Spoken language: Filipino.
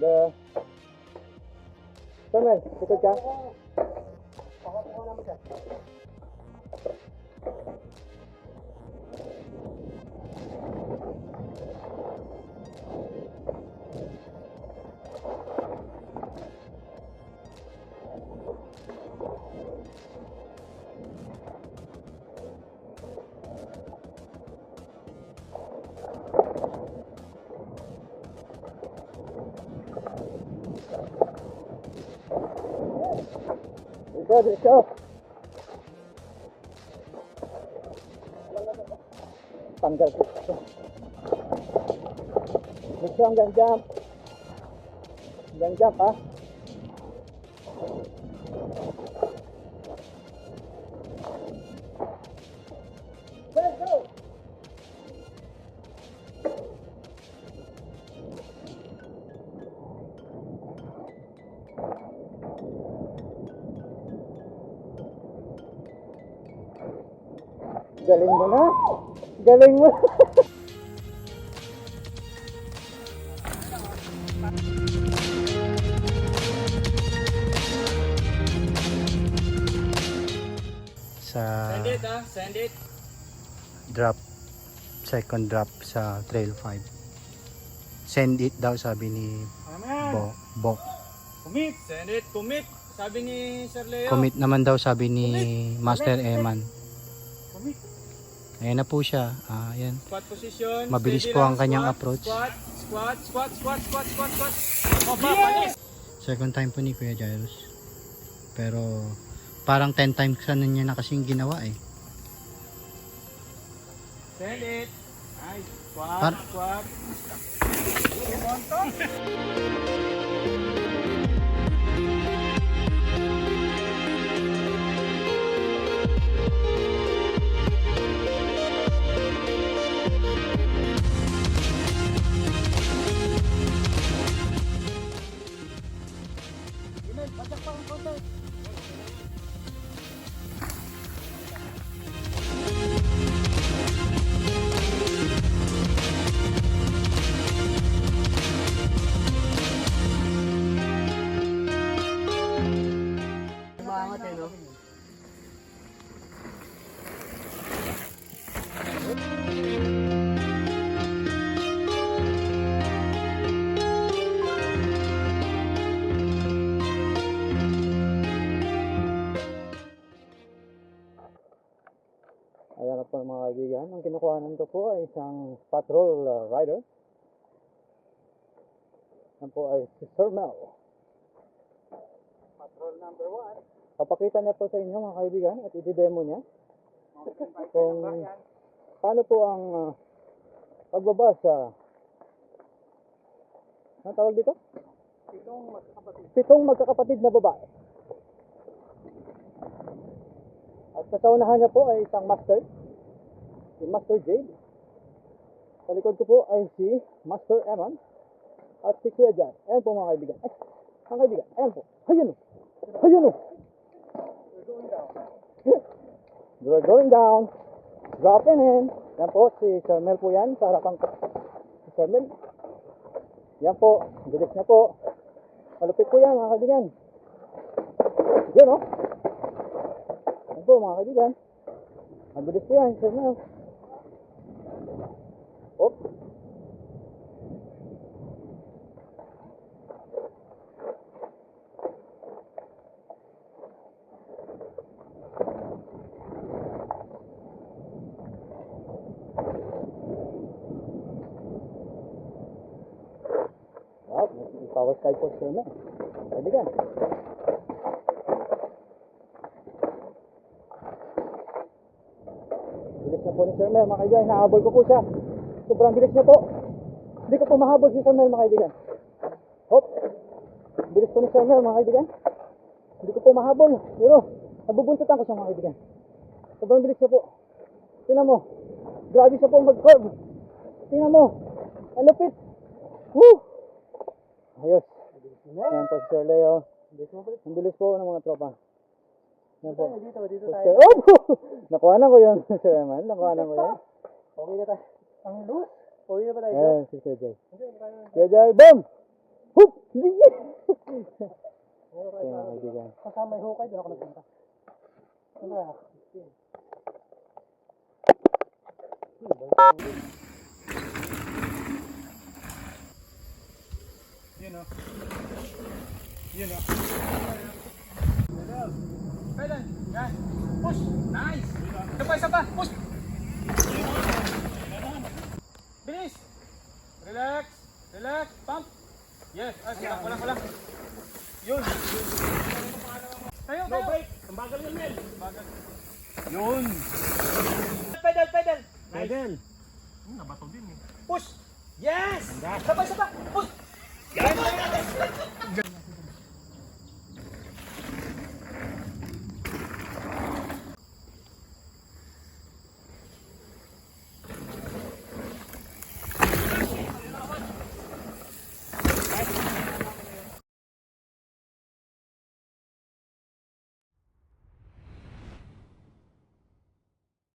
Sige. Samuel, ikot ka. Let's go. Tanggal ko. Gusto hanggang jump. Hanggang jump, ha? Let's go! Galing mo na. Galing mo. Sa Send it, send it. drop, second drop sa Trail 5. Send it daw, sabi ni Bo. Commit. Send it, commit. Sabi ni Sir Leo. Commit naman daw, sabi ni Master Eman. Commit. Ayan na po siya. Ayan. Squat position. Mabilis Steady po lang, ang kanyang squat, approach. Squat, squat, squat, squat, squat, squat, squat. Panis. Second time po ni Kuya Jairus. Pero parang 10 times niya na kasing ginawa eh. Send it. Nice. Squat, Par- squat. Ayan na po mga kaibigan. Ang kinukuhanan ko po ay isang patrol rider. Yan po ay si Sir Mel. Patrol number 1. Papakita niya po sa inyo mga kaibigan at i-demo niya kung paano po ang pagbaba sa anong tawag dito? Pitong magkakapatid na babae. At sa saunahan niya po ay isang master, si Master Jade. Sa likod ko po ay si Master Eman at si Kuya Jan. Ayan po mga kaibigan. Ay, mga kaibigan, ayan po. Ayun o. Ayun o. We're going down. Dropping in. Yan po, si Sir Mel po yan. Sa harapan ko. Si Sir Mel. Yan po. Bilis niya po. Malupit po yan mga kaibigan. Yun o. Yan po mga kaibigan. Mabilis po yan, Sir Mel. Op. Wow, power sky po Sir Mel. Kaibigan. Bilis na po ni Sir Mel, mga kaibigan. Nahabol ko po siya. Sobrang bilis niya po. Hindi ko po mahabol si Sir Mel, mga kaibigan. Hop. Bilis po ni Sir Mel, mga kaibigan. Hindi ko po mahabol. Pero, nabubuntutan ko siya, mga kaibigan. Sobrang bilis niya po. Tingnan mo. Grabe siya po mag-curve. Tingnan mo. Ang lupit. Woo! Ayos. Ayan po si Sir Leo. Ang bilis po ng mga tropa. Ayan po. Dito Sir, oh! Nakuhanan ko yun. Sir Eman, nakuhanan ko yun. Okay na tayo. Ang loose. Okay na ba tayo? Ayan, si Kuya Jay. Kuya Jay, boom! Hoop! Sige! Kaya mga kaibigan. Kasama yung hukay, doon ako nagpunta. Ano kaya? Yun o. Yun o. Pedal. Yan. Push. Nice. Isa pa. Push. Bilis. Relax. Relax. Pump. Yes. Kulang. Yun. Tayo. Break. Ang bagal yan, Mel. Bagal. Yun. Pedal. Pedal. Nabato din eh. Push. Yes. Sabay. Push. Yes.